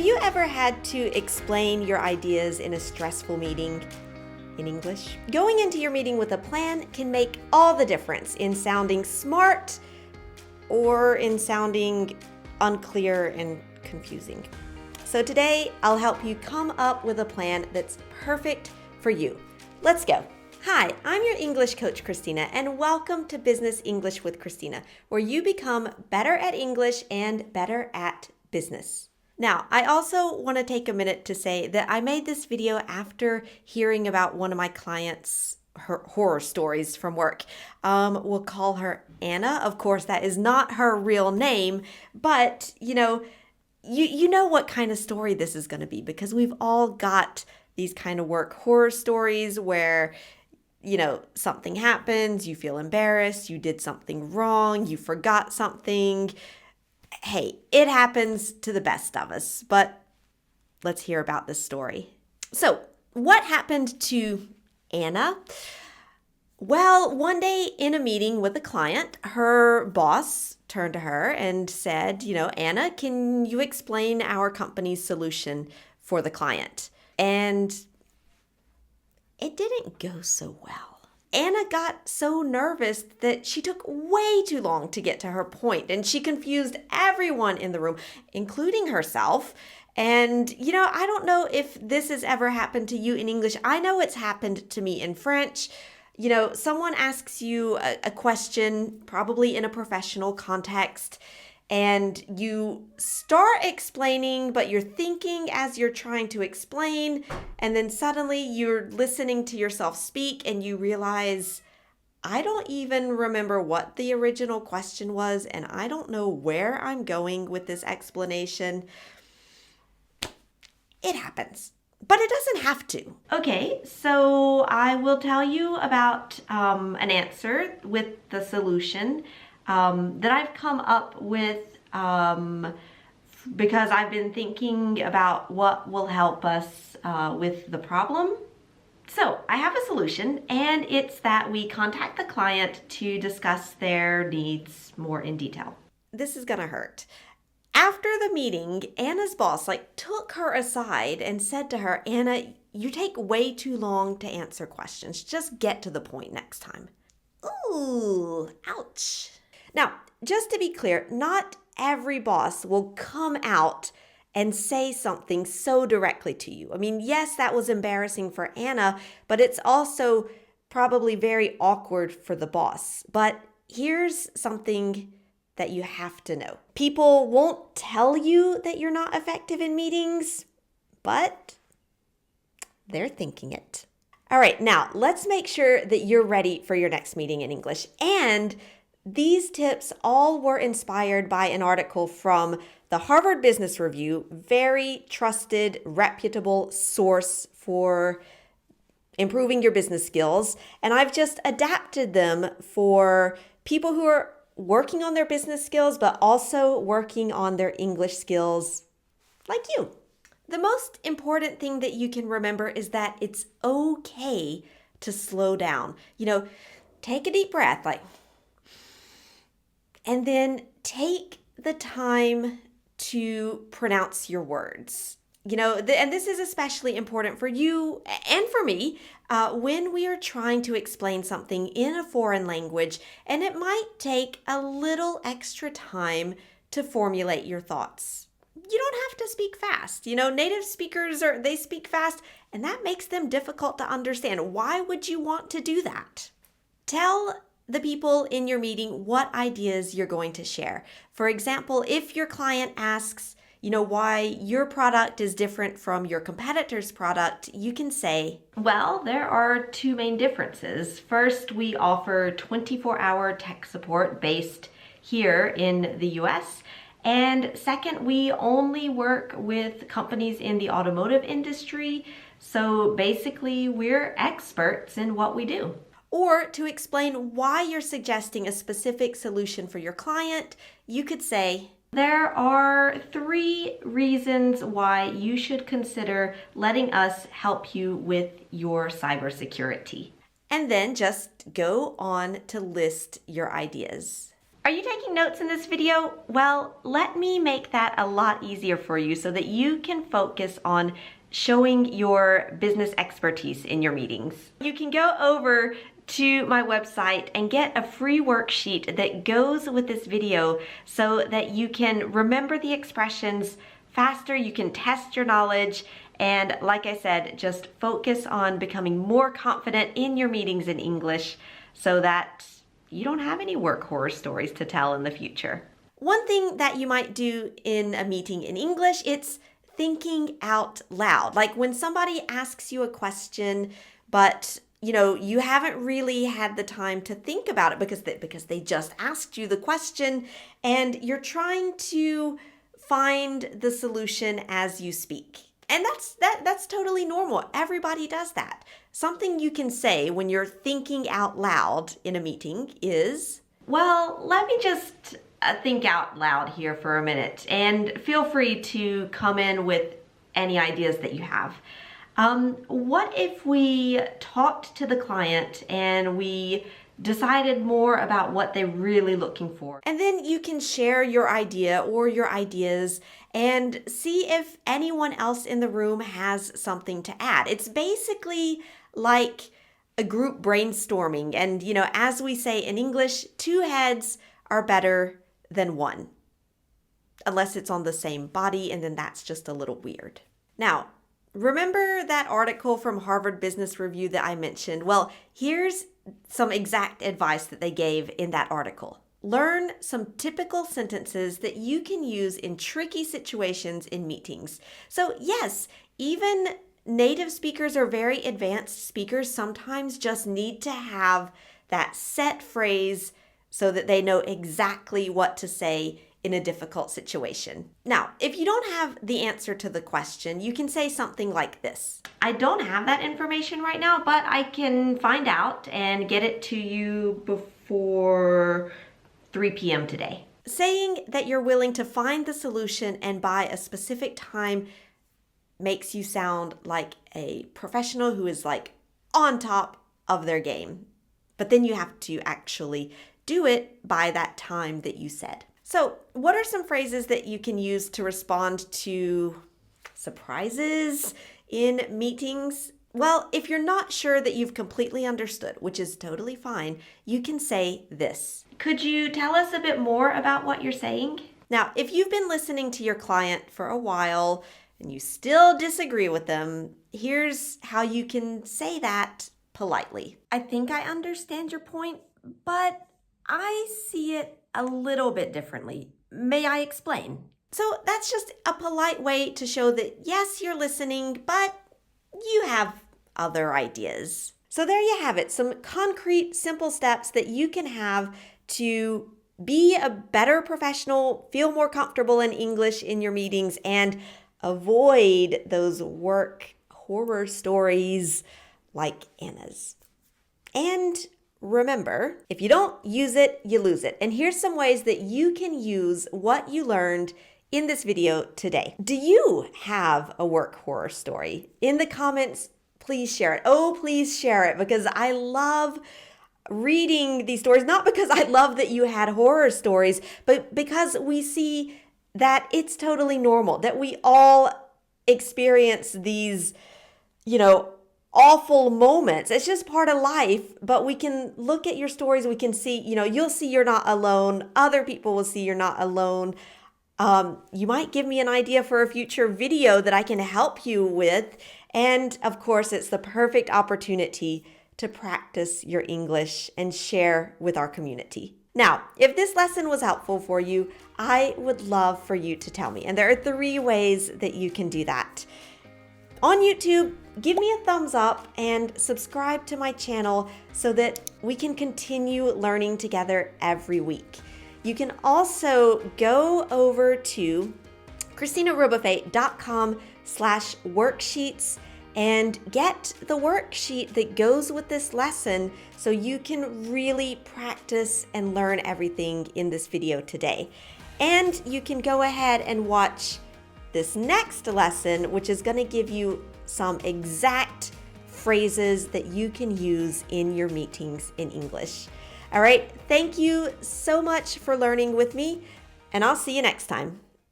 Have you ever had to explain your ideas in a stressful meeting in English? Going into your meeting with a plan can make all the difference in sounding smart or in sounding unclear and confusing. So today, I'll help you come up with a plan that's perfect for you. Let's go. Hi, I'm your English coach, Christina, and welcome to Business English with Christina, where you become better at English and better at business. Now, I also want to take a minute to say that I made this video after hearing about one of my clients' horror stories from work. We'll call her Anna. Of course, that is not her real name, but you know what kind of story this is going to be, because we've all got these kind of work horror stories where something happens, you feel embarrassed, you did something wrong, you forgot something. Hey, it happens to the best of us, but let's hear about this story. So, what happened to Anna? Well, one day in a meeting with a client, her boss turned to her and said, Anna, can you explain our company's solution for the client? And it didn't go so well. Anna got so nervous that she took way too long to get to her point, and she confused everyone in the room, including herself. And, I don't know if this has ever happened to you in English. I know it's happened to me in French. Someone asks you a question, probably in a professional context, and you start explaining, but you're thinking as you're trying to explain, and then suddenly you're listening to yourself speak and you realize, I don't even remember what the original question was, and I don't know where I'm going with this explanation. It happens, but it doesn't have to. Okay, so I will tell you about an answer with the solution that I've come up with because I've been thinking about what will help us with the problem. So I have a solution, and it's that we contact the client to discuss their needs more in detail. This is gonna hurt. After the meeting, Anna's boss took her aside and said to her, Anna, you take way too long to answer questions. Just get to the point next time. Ooh, ouch. Now, just to be clear, not every boss will come out and say something so directly to you. I mean, yes, that was embarrassing for Anna, but it's also probably very awkward for the boss. But here's something that you have to know. People won't tell you that you're not effective in meetings, but they're thinking it. All right, now let's make sure that you're ready for your next meeting in English. And these tips all were inspired by an article from the Harvard Business Review, very trusted, reputable source for improving your business skills. And I've just adapted them for people who are working on their business skills, but also working on their English skills like you. The most important thing that you can remember is that it's okay to slow down. Take a deep breath, and then take the time to pronounce your words. And this is especially important for you and for me when we are trying to explain something in a foreign language, and it might take a little extra time to formulate your thoughts. You don't have to speak fast. Native speakers, they speak fast, and that makes them difficult to understand. Why would you want to do that? Tell the people in your meeting what ideas you're going to share. For example, if your client asks, why your product is different from your competitor's product, you can say, well, there are two main differences. First, we offer 24-hour tech support based here in the US. And second, we only work with companies in the automotive industry. So basically, we're experts in what we do. Or to explain why you're suggesting a specific solution for your client, you could say, there are 3 reasons why you should consider letting us help you with your cybersecurity. And then just go on to list your ideas. Are you taking notes in this video? Well, let me make that a lot easier for you so that you can focus on showing your business expertise in your meetings. You can go over to my website and get a free worksheet that goes with this video so that you can remember the expressions faster, you can test your knowledge, and like I said, just focus on becoming more confident in your meetings in English so that you don't have any work horror stories to tell in the future. One thing that you might do in a meeting in English, it's thinking out loud. Like when somebody asks you a question, but you haven't really had the time to think about it because they just asked you the question and you're trying to find the solution as you speak. And that's totally normal. Everybody does that. Something you can say when you're thinking out loud in a meeting is, well, let me just think out loud here for a minute, and feel free to come in with any ideas that you have. What if we talked to the client and we decided more about what they're really looking for? And then you can share your idea or your ideas and see if anyone else in the room has something to add. It's basically like a group brainstorming. And, as we say in English, 2 heads are better than 1. Unless it's on the same body, and then that's just a little weird. Now, remember that article from Harvard Business Review that I mentioned? Well, here's some exact advice that they gave in that article. Learn some typical sentences that you can use in tricky situations in meetings. So yes, even native speakers or very advanced speakers sometimes just need to have that set phrase so that they know exactly what to say in a difficult situation. Now, if you don't have the answer to the question, you can say something like this. I don't have that information right now, but I can find out and get it to you before 3 p.m. today. Saying that you're willing to find the solution and by a specific time makes you sound like a professional who is like on top of their game. But then you have to actually do it by that time that you said. So, what are some phrases that you can use to respond to surprises in meetings? Well, if you're not sure that you've completely understood, which is totally fine, you can say this. Could you tell us a bit more about what you're saying? Now, if you've been listening to your client for a while and you still disagree with them, here's how you can say that politely. I think I understand your point, but I see it a little bit differently. May I explain? So that's just a polite way to show that yes, you're listening, but you have other ideas. So there you have it, some concrete, simple steps that you can have to be a better professional, feel more comfortable in English in your meetings, and avoid those work horror stories like Anna's. And remember, if you don't use it, you lose it. And here's some ways that you can use what you learned in this video today. Do you have a work horror story? In the comments, please share it. Oh, please share it, because I love reading these stories, not because I love that you had horror stories, but because we see that it's totally normal, that we all experience these, awful moments. It's just part of life, but we can look at your stories. We can see, you'll see you're not alone. Other people will see you're not alone. You might give me an idea for a future video that I can help you with. And of course, it's the perfect opportunity to practice your English and share with our community. Now, if this lesson was helpful for you, I would love for you to tell me. And there are 3 ways that you can do that. On YouTube, give me a thumbs up and subscribe to my channel so that we can continue learning together every week. You can also go over to ChristinaRobofe.com/worksheets and get the worksheet that goes with this lesson so you can really practice and learn everything in this video today. And you can go ahead and watch this next lesson, which is going to give you some exact phrases that you can use in your meetings in English. All right, thank you so much for learning with me, and I'll see you next time.